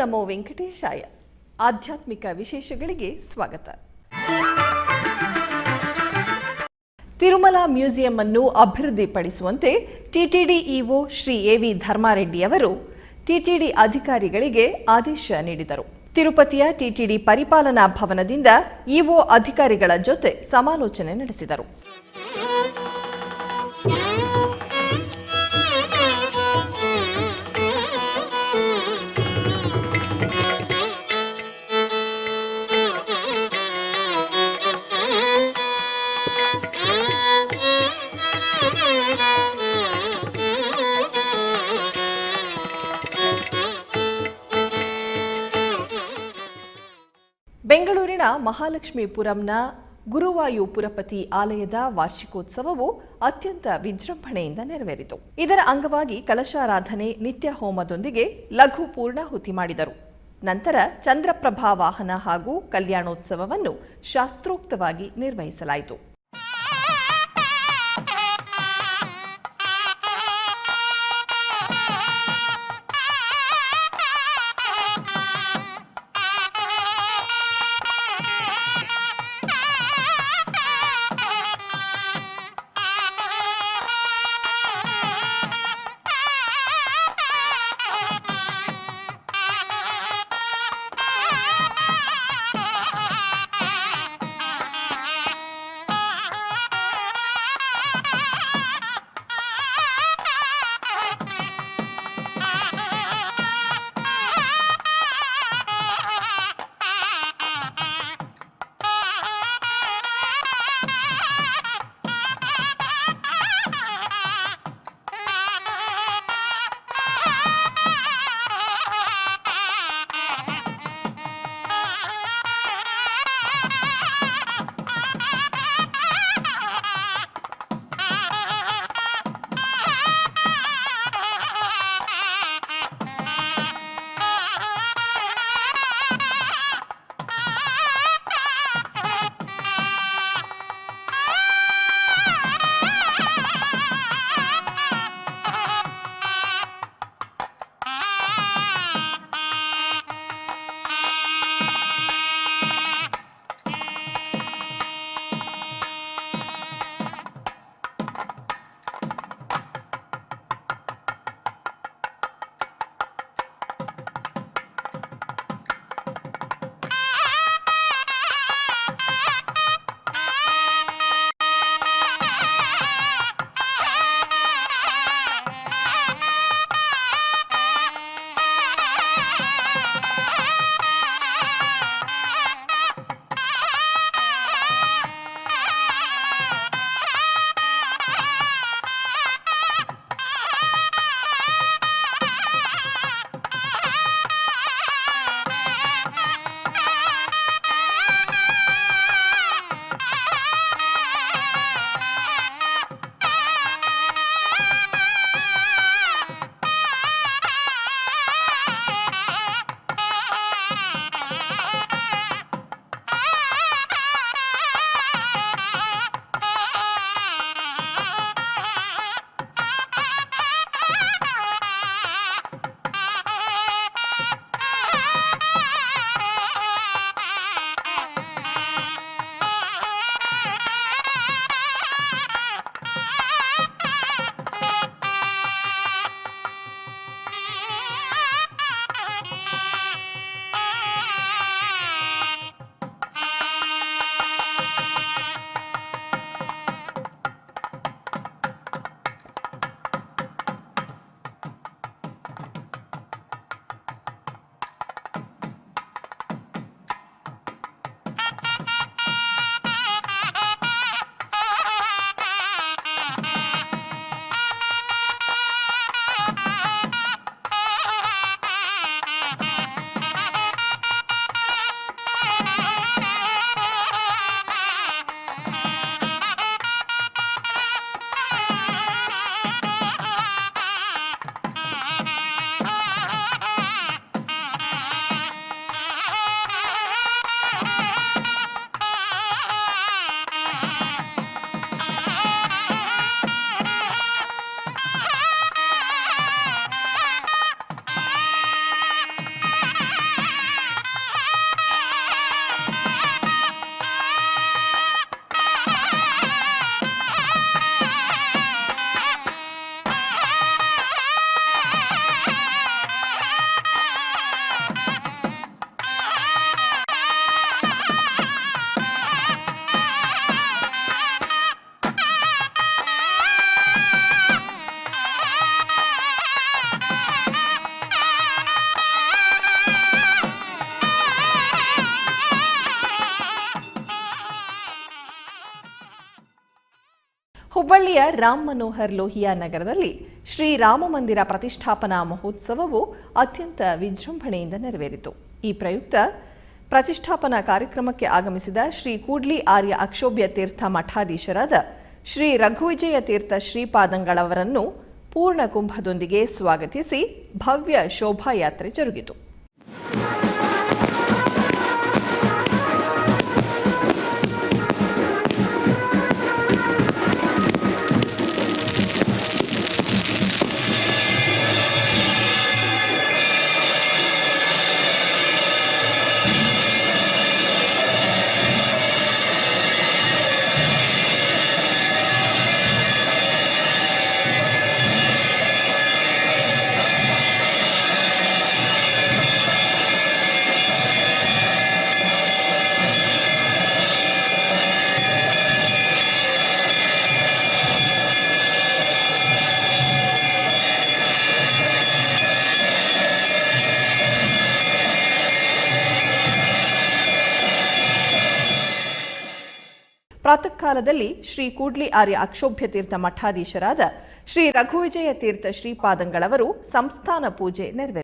ನಮೋ ವೆಂಕಟೇಶಾಯ. ಆಧ್ಯಾತ್ಮಿಕ ವಿಶೇಷಗಳಿಗೆ ಸ್ವಾಗತ. ತಿರುಮಲ ಮ್ಯೂಸಿಯಂ ಅನ್ನು ಅಭಿವೃದ್ಧಿಪಡಿಸುವಂತೆ ಟಿಟಿಡಿ ಇಒ ಶ್ರೀ ಎವಿ ಧರ್ಮಾರೆಡ್ಡಿ ಅವರು ಟಿಟಿಡಿ ಅಧಿಕಾರಿಗಳಿಗೆ ಆದೇಶ ನೀಡಿದರು. ತಿರುಪತಿಯ ಟಿಟಿಡಿ ಪರಿಪಾಲನಾ ಭವನದಿಂದ ಇಒ ಅಧಿಕಾರಿಗಳ ಜೊತೆ ಸಮಾಲೋಚನೆ ನಡೆಸಿದರು. ಬೆಂಗಳೂರಿನ ಮಹಾಲಕ್ಷ್ಮೀಪುರಂನ ಗುರುವಾಯೂಪುರಪತಿ ಆಲಯದ ವಾರ್ಷಿಕೋತ್ಸವವು ಅತ್ಯಂತ ವಿಜೃಂಭಣೆಯಿಂದ ನೆರವೇರಿತು. ಇದರ ಅಂಗವಾಗಿ ಕಲಶಾರಾಧನೆ, ನಿತ್ಯ ಹೋಮದೊಂದಿಗೆ ಲಘು ಪೂರ್ಣಾಹುತಿ ಮಾಡಿದರು. ನಂತರ ಚಂದ್ರಪ್ರಭಾ ವಾಹನ ಹಾಗೂ ಕಲ್ಯಾಣೋತ್ಸವವನ್ನು ಶಾಸ್ತ್ರೋಕ್ತವಾಗಿ ನಿರ್ವಹಿಸಲಾಯಿತು. ಹುಬ್ಬಳ್ಳಿಯ ರಾಮ್ ಮನೋಹರ್ ಲೋಹಿಯಾ ನಗರದಲ್ಲಿ ಶ್ರೀ ರಾಮ ಮಂದಿರ ಪ್ರತಿಷ್ಠಾಪನಾ ಮಹೋತ್ಸವವು ಅತ್ಯಂತ ವಿಜೃಂಭಣೆಯಿಂದ ನೆರವೇರಿತು. ಈ ಪ್ರಯುಕ್ತ ಪ್ರತಿಷ್ಠಾಪನಾ ಕಾರ್ಯಕ್ರಮಕ್ಕೆ ಆಗಮಿಸಿದ ಶ್ರೀ ಕೂಡ್ಲಿ ಆರ್ಯ ಅಕ್ಷೋಭ್ಯ ತೀರ್ಥ ಮಠಾಧೀಶರಾದ ಶ್ರೀ ರಘುವಿಜಯ ತೀರ್ಥ ಶ್ರೀಪಾದಂಗಳವರನ್ನು ಪೂರ್ಣ ಕುಂಭದೊಂದಿಗೆ ಸ್ವಾಗತಿಸಿ ಭವ್ಯ ಶೋಭಾಯಾತ್ರೆ ಜರುಗಿತು. ಪ್ರಾತಃ ಕಾಲದಲ್ಲಿ ಶ್ರೀ ಕೂಡ್ಲಿ ಆರ್ಯ ಅಕ್ಷೋಭ್ಯ ತೀರ್ಥ ಮಠಾಧೀಶರಾದ ಶ್ರೀ ರಘುವಿಜಯ ತೀರ್ಥ ಶ್ರೀಪಾದಂಗಳವರು ಸಂಸ್ಥಾನ ಪೂಜೆ ನೆರವೇರಿಸಿದರು.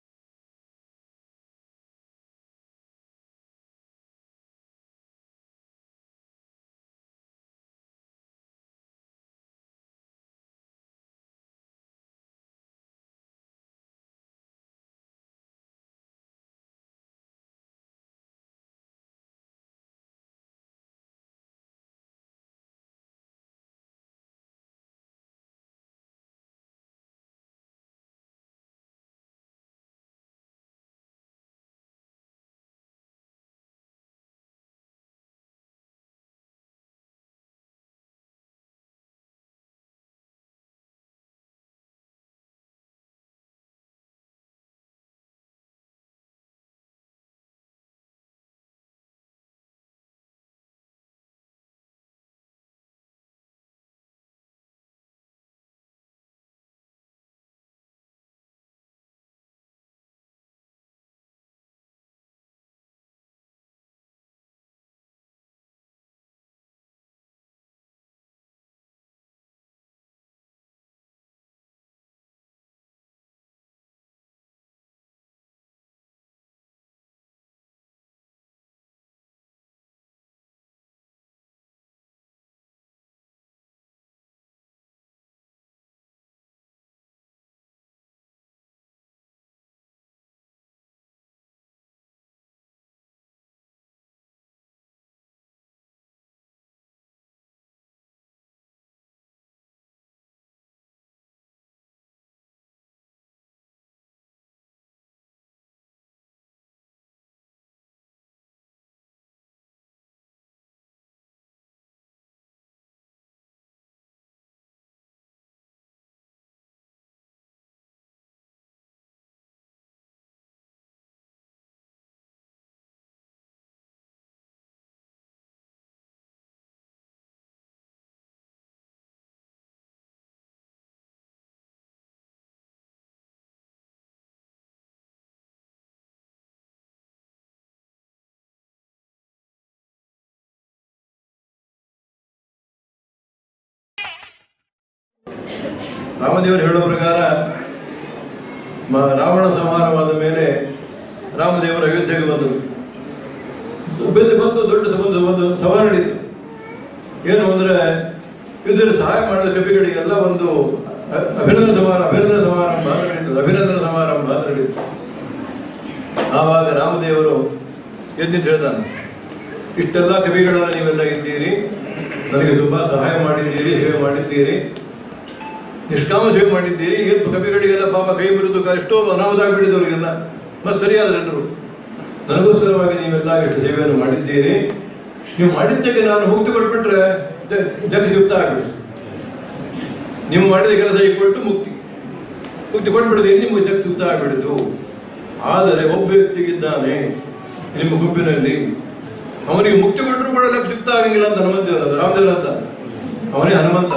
ರಾಮದೇವರು ಹೇಳುವ ಪ್ರಕಾರ ರಾವಣ ಸಂಹಾರವಾದ ಮೇಲೆ ರಾಮದೇವರು ಅಯೋಧ್ಯೆಗೆ ಬಂದರು. ಬಂದು ದೊಡ್ಡ ಒಂದು ಸಭಾ ನಡೀತು. ಏನು ಅಂದ್ರೆ ಯುದ್ಧದಲ್ಲಿ ಸಹಾಯ ಮಾಡಿದ ಕವಿಗಳಿಗೆಲ್ಲ ಒಂದು ಅಭಿನಂದನ ಸಮಾರಂಭ ನಡೆಯಿತು. ಆವಾಗ ರಾಮದೇವರು ಎದ್ದು ಹೇಳ್ತಾನೆ, ಇಷ್ಟೆಲ್ಲ ಕವಿಗಳನ್ನ ನೀವೆಲ್ಲ ಇದ್ದೀರಿ, ನನಗೆ ತುಂಬಾ ಸಹಾಯ ಮಾಡಿದ್ದೀರಿ, ಸೇವೆ ಮಾಡಿದ್ದೀರಿ, ನಿಷ್ಕಾಮ ಸೇವೆ ಮಾಡಿದ್ದೀರಿ. ಏನು ಕವಿಗಳಿಗೆಲ್ಲ ಪಾಪ ಕೈ ಬಿರುದು ಎಷ್ಟೋ ಅನಾಹುತ ಆಗಿಬಿಟ್ಟಿದವರಿಗೆಲ್ಲ ಮತ್ತೆ ಸರಿಯಾದರೆಲ್ಲರೂ ನನಗೋಸ್ಕರವಾಗಿ ನೀವೆಲ್ಲ ಎಷ್ಟು ಸೇವೆಯನ್ನು ಮಾಡಿದ್ದೀರಿ. ನೀವು ಮಾಡಿದ್ದಕ್ಕೆ ನಾನು ಮುಕ್ತಿ ಕೊಟ್ಬಿಟ್ರೆ ಜಗಯುಕ್ತ ಆಗ್ಬಿಟ್ಟು, ನೀವು ಮಾಡಿದ ಕೆಲಸ ಕೊಟ್ಟು ಮುಕ್ತಿ ಕೊಟ್ಬಿಡಿದ್ರೆ ನಿಮ್ಗೆ ಜಗಯುಕ್ತ ಆಗ್ಬಿಡಿತು. ಆದರೆ ಒಬ್ಬ ವ್ಯಕ್ತಿಗಿದ್ದಾನೆ ನಿಮ್ಮ ಗುಂಪಿನಲ್ಲಿ, ಅವನಿಗೆ ಮುಕ್ತಿ ಕೊಟ್ಟರು ಕೂಡ ಜಗಯುಕ್ತ ಆಗಂಗಿಲ್ಲ ಅಂತ ಹನುಮಂತ ರಾಮದೇವರ ಅಂತ, ಅವನೇ ಹನುಮಂತ.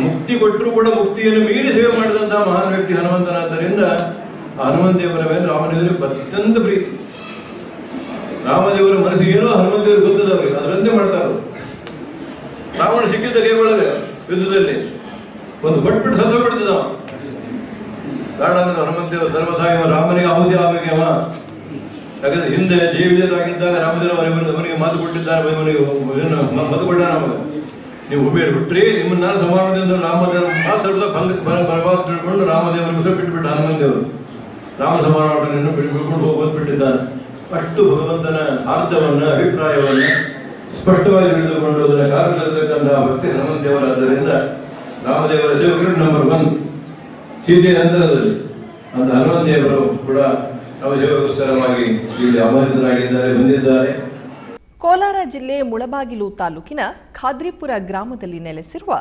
ಮುಕ್ತಿ ಕೊಟ್ಟರು ಕೂಡ ಮುಕ್ತಿಯನ್ನು ಮೀರಿ ಸೇವೆ ಮಾಡಿದಂತಹ ಮಹಾನ್ ವ್ಯಕ್ತಿ ಹನುಮಂತನಾದ್ದರಿಂದ ಹನುಮಂತೇವರ ಮೇಲೆ ರಾಮದೇವರಿಗೆ ಅತ್ಯಂತ ಪ್ರೀತಿ. ರಾಮದೇವರ ಮನಸ್ಸಿಗೆ ಏನೋ ಹನುಮಂತೇವರು ಗೊತ್ತದ ಅವರಿಗೆ, ಅದರಂತೆ ಮಾಡ್ತಾರೆ. ರಾವಣ ಸಿಕ್ಕಿದ್ದ ಕೈಗೊಳ್ಳದೆ ಯುದ್ಧದಲ್ಲಿ ಒಂದು ಕೊಟ್ಬಿಟ್ಟು ಸತ್ತೋಗ್ಬಿಡ್ತದ. ಕಾರಣ ಅಂದ್ರೆ ಹನುಮಂತೇವ ಸರ್ವಸಾಯ ರಾಮನಿಗೆ ಆಹುತಿ ಆಗಬೇಕು ಅವ. ಯಾಕಂದ್ರೆ ಹಿಂದೆ ಜೀವಿತರಾಗಿದ್ದಾಗ ರಾಮದೇವ ಅವನಿಗೆ ಮಾತು ಕೊಟ್ಟಿದ್ದಾರೆ, ಮಾತು ಕೊಟ್ಟ ನಮಗೆ, ನೀವು ಉಮೇರು ಬಿಟ್ರಿ ನಿಮ್ಮನ್ನ ಸಮಾನದಿಂದ ರಾಮದೇವ ಮಾತಾಡೋದ ಬರಬಾರ್ದು ತಿಳ್ಕೊಂಡು ರಾಮದೇವರಿಗೆ ಉಸಿರು ಬಿಟ್ಟುಬಿಟ್ಟ ಹನುಮಂತೇವರು. ರಾಮ ಸಮಾನವನ್ನು ಬಿಟ್ಬಿಟ್ಟು ಹೋಗೋದು ಬಿಟ್ಟಿದ್ದಾನೆ. ಅಷ್ಟು ಭಗವಂತನ ಅರ್ಥವನ್ನ ಅಭಿಪ್ರಾಯವನ್ನ ಸ್ಪಷ್ಟವಾಗಿ ತಿಳಿದುಕೊಂಡು ಅದನ್ನು ಕಾರಣದಲ್ಲಿರ್ತಕ್ಕಂತಹ ಭಕ್ತಿ ಹನುಮಂತೇವರಾದ್ದರಿಂದ ರಾಮದೇವರ ಸೇವಕರು ನಂಬರ್ 1 ಸೀತೆಯ ನಂತರದಲ್ಲಿ ಅಂತ ಹನುಮಂತೇವರು ಕೂಡ ನಮ್ಮ ಸೇವಕಸ್ಕರವಾಗಿ ಇಲ್ಲಿ ಆಹ್ವಾನಿತರಾಗಿದ್ದಾರೆ, ಬಂದಿದ್ದಾರೆ. ಕೋಲಾರ ಜಿಲ್ಲೆ ಮುಳಬಾಗಿಲು ತಾಲೂಕಿನ ಖಾದ್ರಿಪುರ ಗ್ರಾಮದಲ್ಲಿ ನೆಲೆಸಿರುವ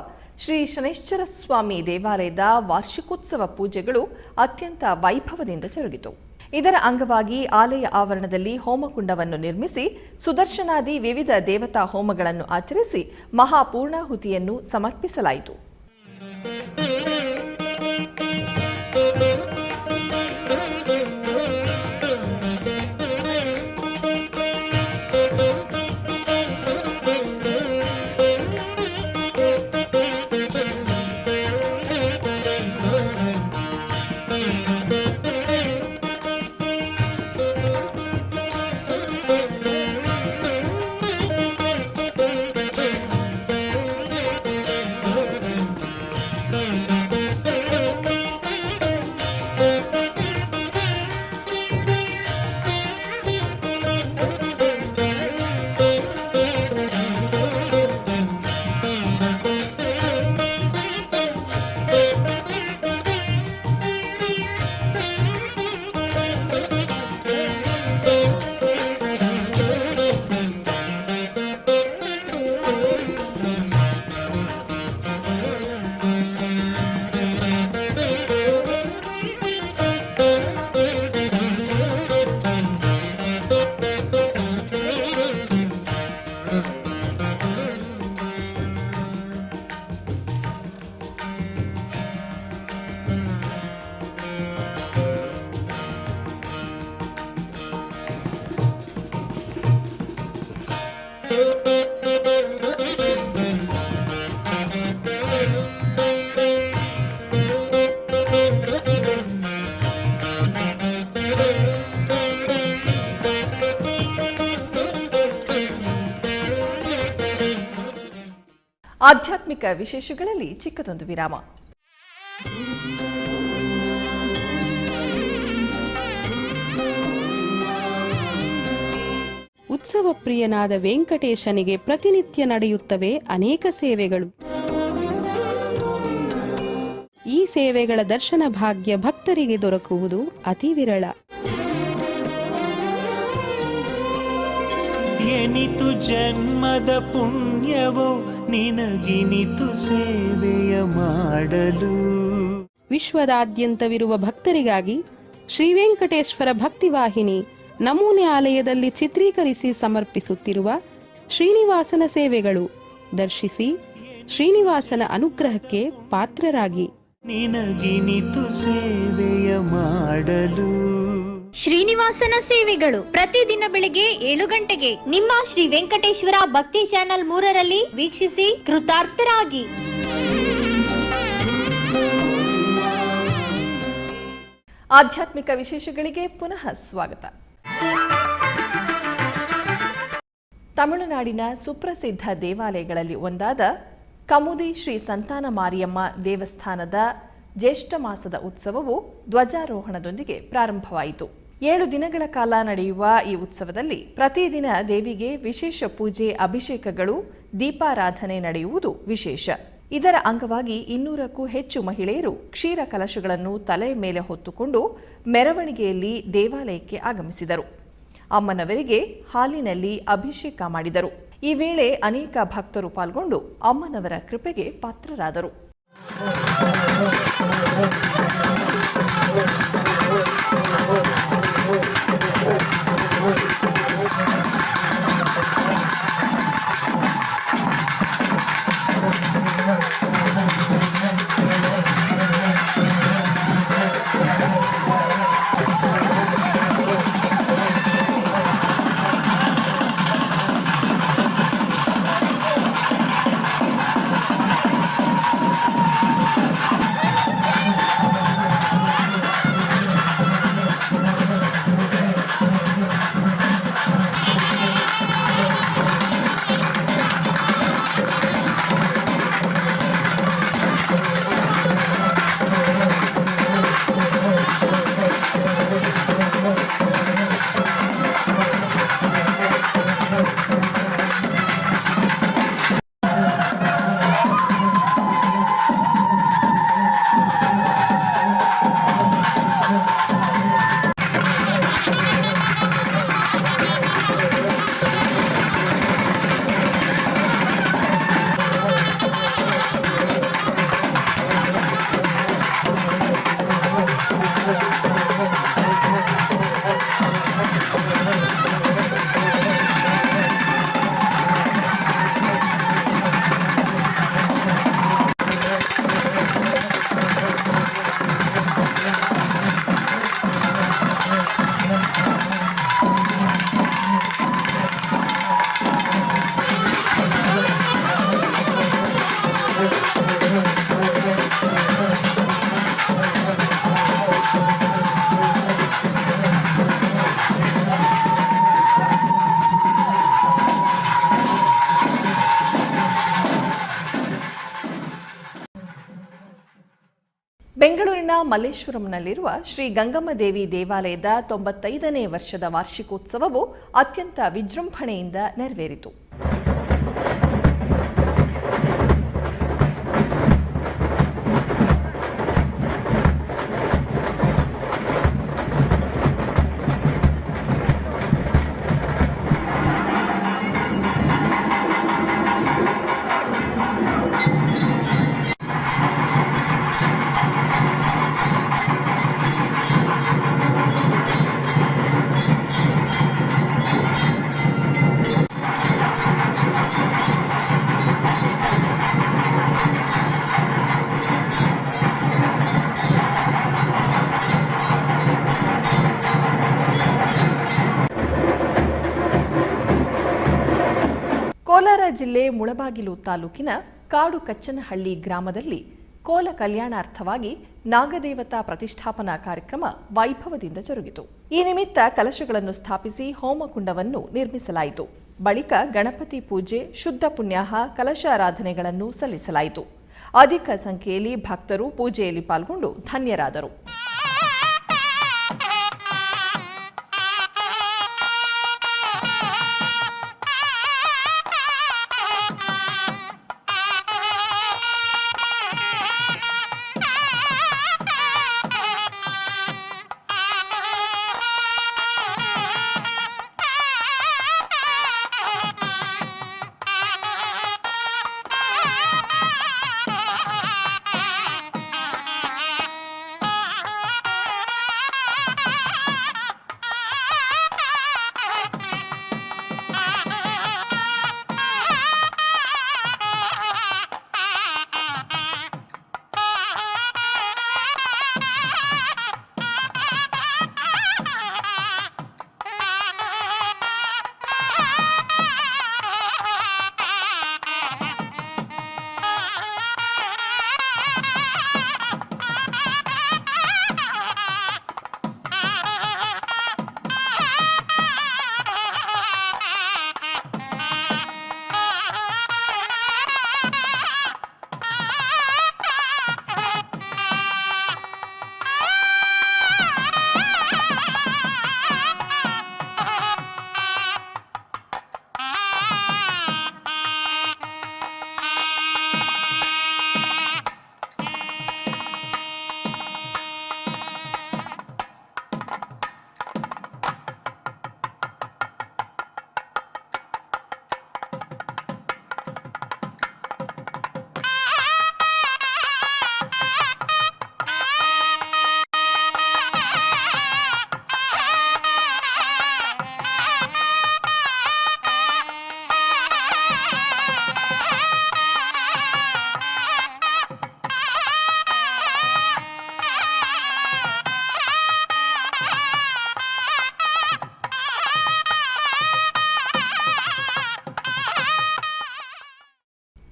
ಶ್ರೀ ಶನೈಶ್ಚರ ಸ್ವಾಮಿ ದೇವಾಲಯದ ವಾರ್ಷಿಕೋತ್ಸವ ಪೂಜೆಗಳು ಅತ್ಯಂತ ವೈಭವದಿಂದ ಜರುಗಿತು. ಇದರ ಅಂಗವಾಗಿ ಆಲಯ ಆವರಣದಲ್ಲಿ ಹೋಮಕುಂಡವನ್ನು ನಿರ್ಮಿಸಿ ಸುದರ್ಶನಾದಿ ವಿವಿಧ ದೇವತಾ ಹೋಮಗಳನ್ನು ಆಚರಿಸಿ ಮಹಾಪೂರ್ಣಾಹುತಿಯನ್ನು ಸಮರ್ಪಿಸಲಾಯಿತು. ಆಧ್ಯಾತ್ಮಿಕ ವಿಶೇಷಗಳಲ್ಲಿ ಚಿಕ್ಕದೊಂದು ವಿರಾಮ. ಉತ್ಸವ ಪ್ರಿಯನಾದ ವೆಂಕಟೇಶನಿಗೆ ಪ್ರತಿನಿತ್ಯ ನಡೆಯುತ್ತವೆ ಅನೇಕ ಸೇವೆಗಳು. ಈ ಸೇವೆಗಳ ದರ್ಶನ ಭಾಗ್ಯ ಭಕ್ತರಿಗೆ ದೊರಕುವುದು ಅತಿ ವಿರಳ. ಎನಿತು ಜನ್ಮದ ಪುಣ್ಯವೋ ನಿನಗಿನಿತು ಸೇವೆಯ ಮಾಡಲು. ವಿಶ್ವದಾದ್ಯಂತವಿರುವ ಭಕ್ತರಿಗಾಗಿ ಶ್ರೀ ವೆಂಕಟೇಶ್ವರ ಭಕ್ತಿವಾಹಿನಿ ನಮೂನೆ ಆಲಯದಲ್ಲಿ ಚಿತ್ರೀಕರಿಸಿ ಸಮರ್ಪಿಸುತ್ತಿರುವ ಶ್ರೀನಿವಾಸನ ಸೇವೆಗಳು ದರ್ಶಿಸಿ ಶ್ರೀನಿವಾಸನ ಅನುಗ್ರಹಕ್ಕೆ ಪಾತ್ರರಾಗಿ. ನಿನಗಿನಿತು ಸೇವೆಯ ಮಾಡಲು. ಶ್ರೀನಿವಾಸನ ಸೇವೆಗಳು ಪ್ರತಿದಿನ ಬೆಳಗ್ಗೆ 7 ಗಂಟೆಗೆ ನಿಮ್ಮ ಶ್ರೀ ವೆಂಕಟೇಶ್ವರ ಭಕ್ತಿ ಚಾನೆಲ್ 3ರಲ್ಲಿ ವೀಕ್ಷಿಸಿ ಕೃತಾರ್ಥರಾಗಿ. ಆಧ್ಯಾತ್ಮಿಕ ವಿಶೇಷಗಳಿಗೆ ಪುನಃ ಸ್ವಾಗತ. ತಮಿಳುನಾಡಿನ ಸುಪ್ರಸಿದ್ಧ ದೇವಾಲಯಗಳಲ್ಲಿ ಒಂದಾದ ಕಮುದಿ ಶ್ರೀ ಸಂತಾನ ಮಾರಿಯಮ್ಮ ದೇವಸ್ಥಾನದ ಜ್ಯೇಷ್ಠ ಮಾಸದ ಉತ್ಸವವು ಧ್ವಜಾರೋಹಣದೊಂದಿಗೆ ಪ್ರಾರಂಭವಾಯಿತು. 7 ದಿನಗಳ ಕಾಲ ನಡೆಯುವ ಈ ಉತ್ಸವದಲ್ಲಿ ಪ್ರತಿದಿನ ದೇವಿಗೆ ವಿಶೇಷ ಪೂಜೆ, ಅಭಿಷೇಕಗಳು, ದೀಪಾರಾಧನೆ ನಡೆಯುವುದು ವಿಶೇಷ. ಇದರ ಅಂಗವಾಗಿ 200ಕ್ಕೂ ಹೆಚ್ಚು ಮಹಿಳೆಯರು ಕ್ಷೀರ ಕಲಶಗಳನ್ನು ತಲೆ ಮೇಲೆ ಹೊತ್ತುಕೊಂಡು ಮೆರವಣಿಗೆಯಲ್ಲಿ ದೇವಾಲಯಕ್ಕೆ ಆಗಮಿಸಿದರು. ಅಮ್ಮನವರಿಗೆ ಹಾಲಿನಲ್ಲಿ ಅಭಿಷೇಕ ಮಾಡಿದರು. ಈ ವೇಳೆ ಅನೇಕ ಭಕ್ತರು ಪಾಲ್ಗೊಂಡು ಅಮ್ಮನವರ ಕೃಪೆಗೆ ಪಾತ್ರರಾದರು. ಮಲ್ಲೇಶ್ವರಂನಲ್ಲಿರುವ ಶ್ರೀ ಗಂಗಮ್ಮ ದೇವಿ ದೇವಾಲಯದ 95ನೇ ವರ್ಷದ ವಾರ್ಷಿಕೋತ್ಸವವು ಅತ್ಯಂತ ವಿಜೃಂಭಣೆಯಿಂದ ನೆರವೇರಿತು. ಕೋಲಾರ ಜಿಲ್ಲೆ ಮುಳಬಾಗಿಲು ತಾಲೂಕಿನ ಕಾಡು ಕಚ್ಚನಹಳ್ಳಿ ಗ್ರಾಮದಲ್ಲಿ ಕೋಲ ಕಲ್ಯಾಣಾರ್ಥವಾಗಿ ನಾಗದೇವತಾ ಪ್ರತಿಷ್ಠಾಪನಾ ಕಾರ್ಯಕ್ರಮ ವೈಭವದಿಂದ ಜರುಗಿತು. ಈ ನಿಮಿತ್ತ ಕಲಶಗಳನ್ನು ಸ್ಥಾಪಿಸಿ ಹೋಮಕುಂಡವನ್ನು ನಿರ್ಮಿಸಲಾಯಿತು. ಬಳಿಕ ಗಣಪತಿ ಪೂಜೆ, ಶುದ್ಧ ಪುಣ್ಯಾಹ, ಕಲಶಾರಾಧನೆಗಳನ್ನು ಸಲ್ಲಿಸಲಾಯಿತು. ಅಧಿಕ ಸಂಖ್ಯೆಯಲ್ಲಿ ಭಕ್ತರು ಪೂಜೆಯಲ್ಲಿ ಪಾಲ್ಗೊಂಡು ಧನ್ಯರಾದರು.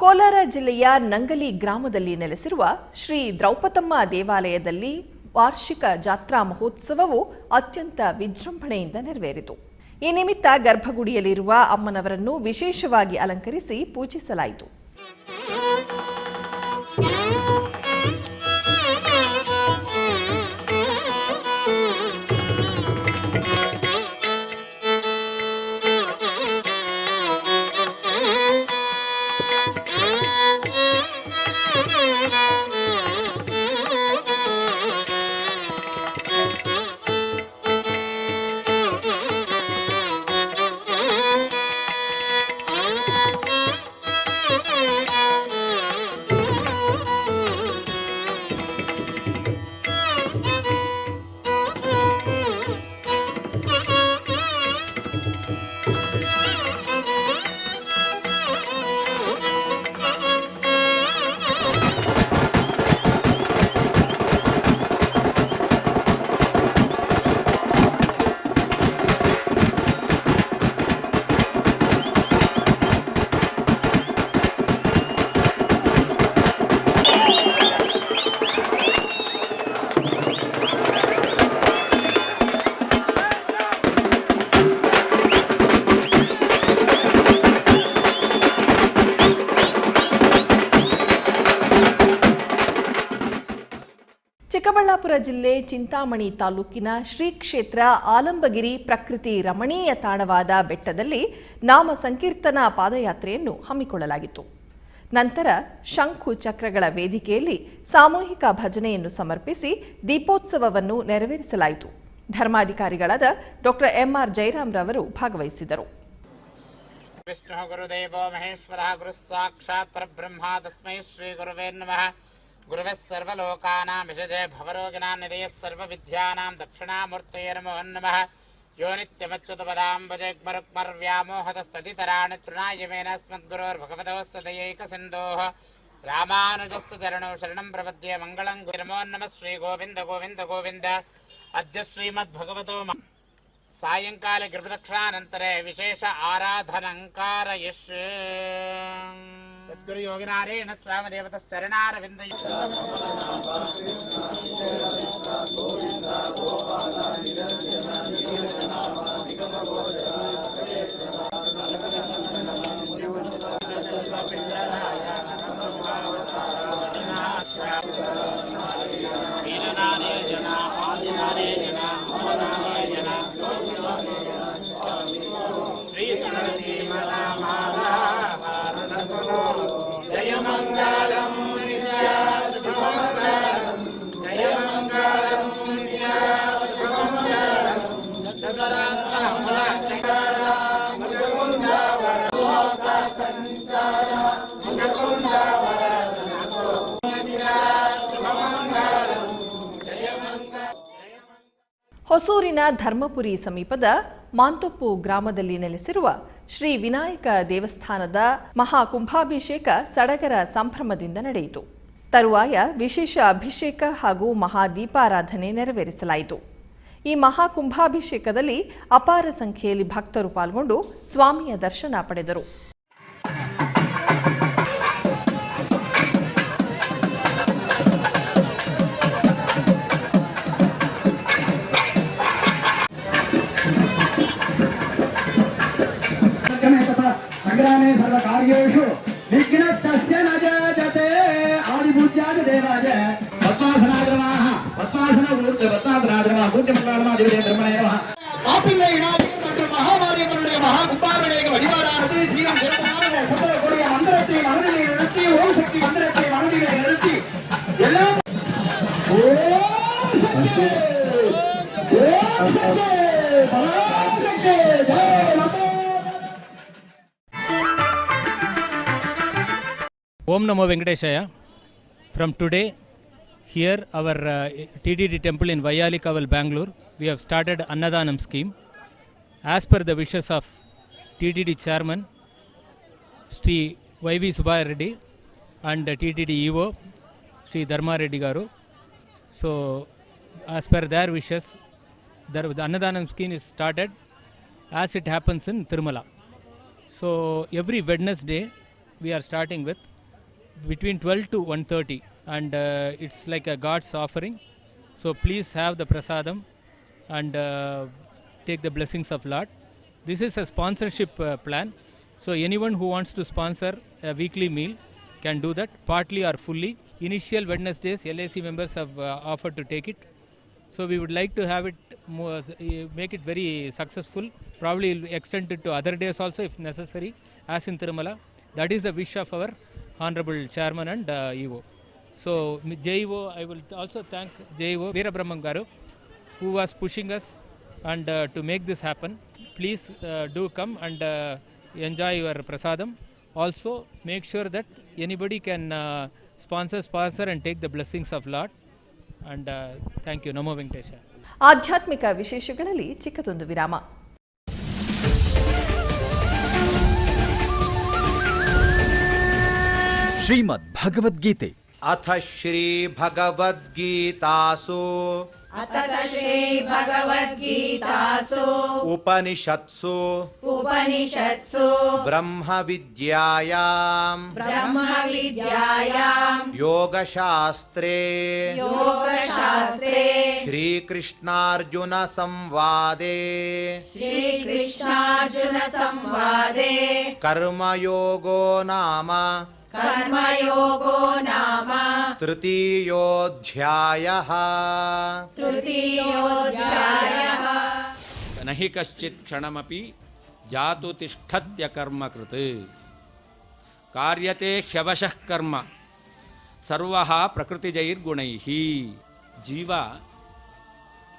ಕೋಲಾರ ಜಿಲ್ಲೆಯ ನಂಗಲಿ ಗ್ರಾಮದಲ್ಲಿ ನೆಲೆಸಿರುವ ಶ್ರೀ ದ್ರೌಪದಮ್ಮ ದೇವಾಲಯದಲ್ಲಿ ವಾರ್ಷಿಕ ಜಾತ್ರಾ ಮಹೋತ್ಸವವು ಅತ್ಯಂತ ವಿಜೃಂಭಣೆಯಿಂದ ನೆರವೇರಿತು. ಈ ನಿಮಿತ್ತ ಗರ್ಭಗುಡಿಯಲ್ಲಿರುವ ಅಮ್ಮನವರನ್ನು ವಿಶೇಷವಾಗಿ ಅಲಂಕರಿಸಿ ಪೂಜಿಸಲಾಯಿತು. ಚಿಕ್ಕಬಳ್ಳಾಪುರ ಜಿಲ್ಲೆ ಚಿಂತಾಮಣಿ ತಾಲೂಕಿನ ಶ್ರೀ ಕ್ಷೇತ್ರ ಆಲಂಬಗಿರಿ ಪ್ರಕೃತಿ ರಮಣೀಯ ತಾಣವಾದ ಬೆಟ್ಟದಲ್ಲಿ ನಾಮ ಸಂಕೀರ್ತನಾ ಪಾದಯಾತ್ರೆಯನ್ನು ಹಮ್ಮಿಕೊಳ್ಳಲಾಗಿತ್ತು. ನಂತರ ಶಂಖು ಚಕ್ರಗಳ ವೇದಿಕೆಯಲ್ಲಿ ಸಾಮೂಹಿಕ ಭಜನೆಯನ್ನು ಸಮರ್ಪಿಸಿ ದೀಪೋತ್ಸವವನ್ನು ನೆರವೇರಿಸಲಾಯಿತು. ಧರ್ಮಾಧಿಕಾರಿಗಳಾದ ಡಾಕ್ಟರ್ ಎಂಆರ್ ಜಯರಾಮ್ ರವರು ಭಾಗವಹಿಸಿದರು. ವಿಷ್ಣು ಗುರುದೇವೋ ಮಹೇಶ್ವರಃ ಗುರು ಸಾಕ್ಷಾತ್ ಪರಬ್ರಹ್ಮ ತಸ್ಮೈ ಶ್ರೀ ಗುರುವೇ ನಮಃ. ಗುರುವೇ ಸರ್ವಲೋಕಾನಾಂ ವಿಷಜೇ ಭವರೋಗಿಣಾಂ ನಿಧಯಃ ಸರ್ವವಿದ್ಯಾನಾಂ ದಕ್ಷಿಣಾಮೂರ್ತಯೇ ನಮೋ ನಮಃ. ಯೋ ನಿತ್ಯಮಚ್ಯುತಪದಾಂಬುಜಗ್ಮರುಕ್ಮರ್ವ್ಯಾಮೋಹತಸ್ತದಿತರಾಣಿ ತೃಣಾಯಮೇನ ಸ್ಮದ್ಗುರೋರ್ಭಗವತೋಸ್ಯ ದಯೈಕಸಿಂಧೋಃ ರಾಮಾನುಜಸ್ಯ ಚರಣೋ ಶರಣಂ ಪ್ರಪದ್ಯೆ. ಮಂಗಳಂ ನಮೋ ನಮಃ. ಶ್ರೀ ಗೋವಿಂದ ಗೋವಿಂದ ಗೋವಿಂದ. ಅದ್ಯ ಶ್ರೀಮದ್ಭಗವತೋ ಸಾಯಂಕಾಲ ಗಿರಿಪ್ರದಕ್ಷಿಣಾನಂತರೆ ವಿಶೇಷ ಆರಾಧನಂಕಾರಯಶ್. ಸದ್ಗುರು ಯೋಗಿನಾರೇಣ ಸ್ವಾಮಿ ದೇವತಶ್ಚರಣಾರವಿಂದ. ಜಯ ಮಂಗಳಂ ಜಯ ಮಂಗಳಂ ಹೊಸೂರಿನ ಧರ್ಮಪುರಿ ಸಮೀಪದ ಮಾಂತೊಪ್ಪು ಗ್ರಾಮದಲ್ಲಿ ನೆಲೆಸಿರುವ ಶ್ರೀ ವಿನಾಯಕ ದೇವಸ್ಥಾನದ ಮಹಾಕುಂಭಾಭಿಷೇಕ ಸಡಗರ ಸಂಭ್ರಮದಿಂದ ನಡೆಯಿತು. ತರುವಾಯ ವಿಶೇಷ ಅಭಿಷೇಕ ಹಾಗೂ ಮಹಾದೀಪಾರಾಧನೆ ನೆರವೇರಿಸಲಾಯಿತು. ಈ ಮಹಾಕುಂಭಾಭಿಷೇಕದಲ್ಲಿ ಅಪಾರ ಸಂಖ್ಯೆಯಲ್ಲಿ ಭಕ್ತರು ಪಾಲ್ಗೊಂಡು ಸ್ವಾಮಿಯ ದರ್ಶನ ಪಡೆದರು. ಸಂಗ್ರಾಮೇ ಸರ್ವಕಾರ್ಯೇಷು ವಿಘ್ನಸ್ತಸ್ಯ ನ ಜಾಯತೆ. ಆದಿಪೂಜ್ಯಾಯ ದೇವಾಯ ಪದ್ಮಾಸನಾದ್ರಮಾಃ ಪದ್ಮಾಸನಾದ್ರಮಾಃ ಸೂರ್ಯಮಂಗಳಮಾಃ ದೇವತೆ ಬ್ರಹ್ಮಣೇ ನಮಃ. ஆப்பிள்ளை விநாயகர் மற்றும் மகாமாரியம்மனுடைய மகாகும்பாபிஷேக வழிபாடானது ஸ்ரீரம் சிறப்பான சம்பளக்கூடிய மந்திரத்தை மனதிலே நிறுத்தி ஓம் சக்தி மந்திரத்தை மனதிலே நிறுத்தி எல்லாம் ஓம் சக்தி ஓம் சக்தி ஓம் சக்தி ஜெய நமோ. Om Namo Venkateshaya. From today, here our TDD temple in Vayalikaval, Bangalore, we have started Annadanam scheme. As per the wishes of TDD chairman, Sri YV Subhaya Reddy and TDD EO, Sri Dharma Reddy Garu. So, as per their wishes, the Annadanam scheme is started as it happens in Tirumala. So, every Wednesday, we are starting with between 12 to 1:30 and it's like a God's offering. So please have the prasadam and take the blessings of Lord. This is a sponsorship plan. So anyone who wants to sponsor a weekly meal can do that, partly or fully. Initial Wednesdays, LAC members have offered to take it. So we would like to have it more, make it very successful. Probably extend it to other days also if necessary, as in Tirumala. That is the wish of our Honorable Chairman and EO. So JEO, I will also thank JEO Veerabrahman Garu, who was pushing us and to make this happen. Please do come and enjoy your prasadam. Also make sure that anybody can sponsor and take the blessings of Lord. And thank you. Namo Venkateshaya. ಆಧ್ಯಾತ್ಮಿಕ ವಿಶೇಷಗಳಲ್ಲಿ ಚಿಕ್ಕದೊಂದು ವಿರಾಮ. ಶ್ರೀಮದ್ ಭಗವದ್ಗೀತೆ ಅಥ ಶ್ರೀ ಭಗವದ್ಗೀತಾಸು ಉಪನಿಷತ್ಸು ಬ್ರಹ್ಮ ವಿದ್ಯಾಯಾಂ ಯೋಗಶಾಸ್ತ್ರೇ ಶ್ರೀಕೃಷ್ಣಾರ್ಜುನ ಸಂವಾದೇ ಕರ್ಮಯೋಗೋ ನಾಮ कर्मयोगो नाम तृतीयोऽध्यायः तृतीयोऽध्यायः न हि कश्चित् क्षणमपि जातु तिष्ठत्य कर्मकृत् ಕಾರ್ಯತೆ ಹ್ಯವಶಃ ಕರ್ಮ ಸರ್ವಃ ಪ್ರಕೃತಿಜೈರ್ಗುಣೈಃ. ಜೀವ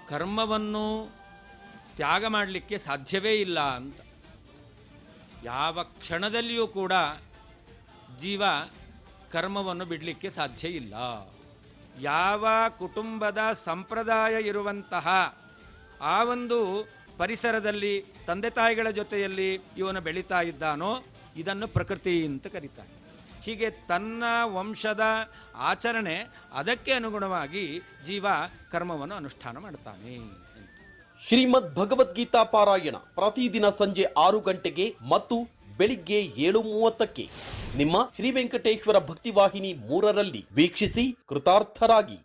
ಕರ್ಮವನ್ನು ತ್ಯಾಗ ಮಾಡಲಿಕ್ಕೆ ಸಾಧ್ಯವೇ ಇಲ್ಲ ಅಂತ. ಯಾವ ಕ್ಷಣದಲ್ಲಿಯೂ ಕೂಡ ಜೀವ ಕರ್ಮವನ್ನು ಬಿಡಲಿಕ್ಕೆ ಸಾಧ್ಯ ಇಲ್ಲ. ಯಾವ ಕುಟುಂಬದ ಸಂಪ್ರದಾಯ ಇರುವಂತಹ ಆ ಒಂದು ಪರಿಸರದಲ್ಲಿ ತಂದೆ ತಾಯಿಗಳ ಜೊತೆಯಲ್ಲಿ ಇವನು ಬೆಳೀತಾ ಇದ್ದಾನೋ ಇದನ್ನು ಪ್ರಕೃತಿ ಅಂತ ಕರೀತಾರೆ. ಹೀಗೆ ತನ್ನ ವಂಶದ ಆಚರಣೆ ಅದಕ್ಕೆ ಅನುಗುಣವಾಗಿ ಜೀವ ಕರ್ಮವನ್ನು ಅನುಷ್ಠಾನ ಮಾಡ್ತಾನೆ. ಶ್ರೀಮದ್ ಭಗವದ್ಗೀತಾ ಪಾರಾಯಣ ಪ್ರತಿದಿನ ಸಂಜೆ 6 ಗಂಟೆಗೆ ಮತ್ತು ಬೆಳಿಗ್ಗೆ 7:30ಕ್ಕೆ ನಿಮ್ಮ ಶ್ರೀ ವೆಂಕಟೇಶ್ವರ ಭಕ್ತಿವಾಹಿನಿ 3ರಲ್ಲಿ ವೀಕ್ಷಿಸಿ ಕೃತಾರ್ಥರಾಗಿ.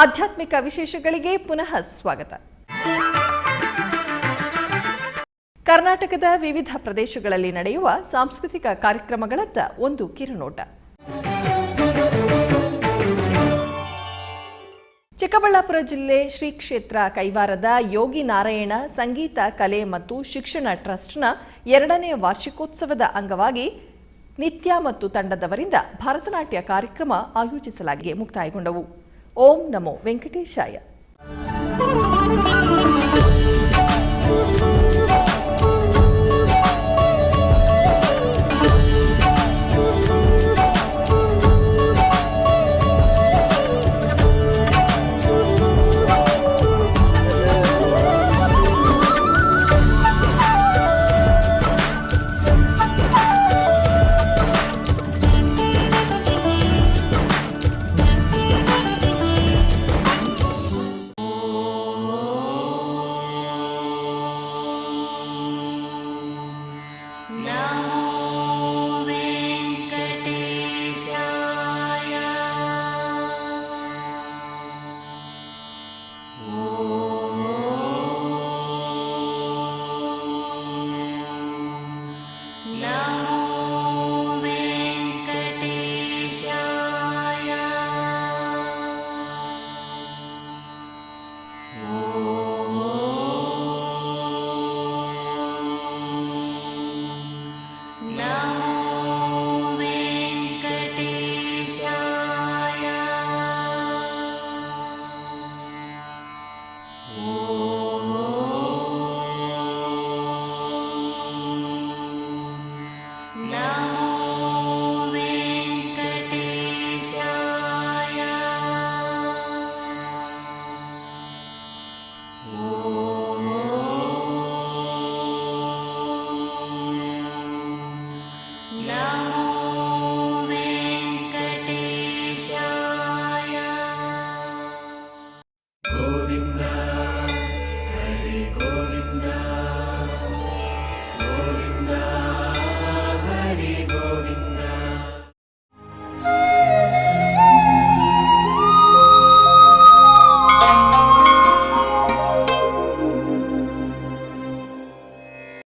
ಆಧ್ಯಾತ್ಮಿಕ ವಿಶೇಷಗಳಿಗೆ ಪುನಃ ಸ್ವಾಗತ. ಕರ್ನಾಟಕದ ವಿವಿಧ ಪ್ರದೇಶಗಳಲ್ಲಿ ನಡೆಯುವ ಸಾಂಸ್ಕೃತಿಕ ಕಾರ್ಯಕ್ರಮಗಳತ್ತ ಒಂದು ಕಿರುನೋಟ. ಚಿಕ್ಕಬಳ್ಳಾಪುರ ಜಿಲ್ಲೆ ಶ್ರೀ ಕ್ಷೇತ್ರ ಕೈವಾರದ ಯೋಗಿ ನಾರಾಯಣ ಸಂಗೀತ ಕಲೆ ಮತ್ತು ಶಿಕ್ಷಣ ಟ್ರಸ್ಟ್ನ 2ನೇ ವಾರ್ಷಿಕೋತ್ಸವದ ಅಂಗವಾಗಿ ನಿತ್ಯ ಮತ್ತು ತಂಡದವರಿಂದ ಭರತನಾಟ್ಯ ಕಾರ್ಯಕ್ರಮ ಆಯೋಜಿಸಲಾಗಿ ಮುಕ್ತಾಯಗೊಂಡವು. ಓಂ ನಮೋ ವೆಂಕಟೇಶಾಯ.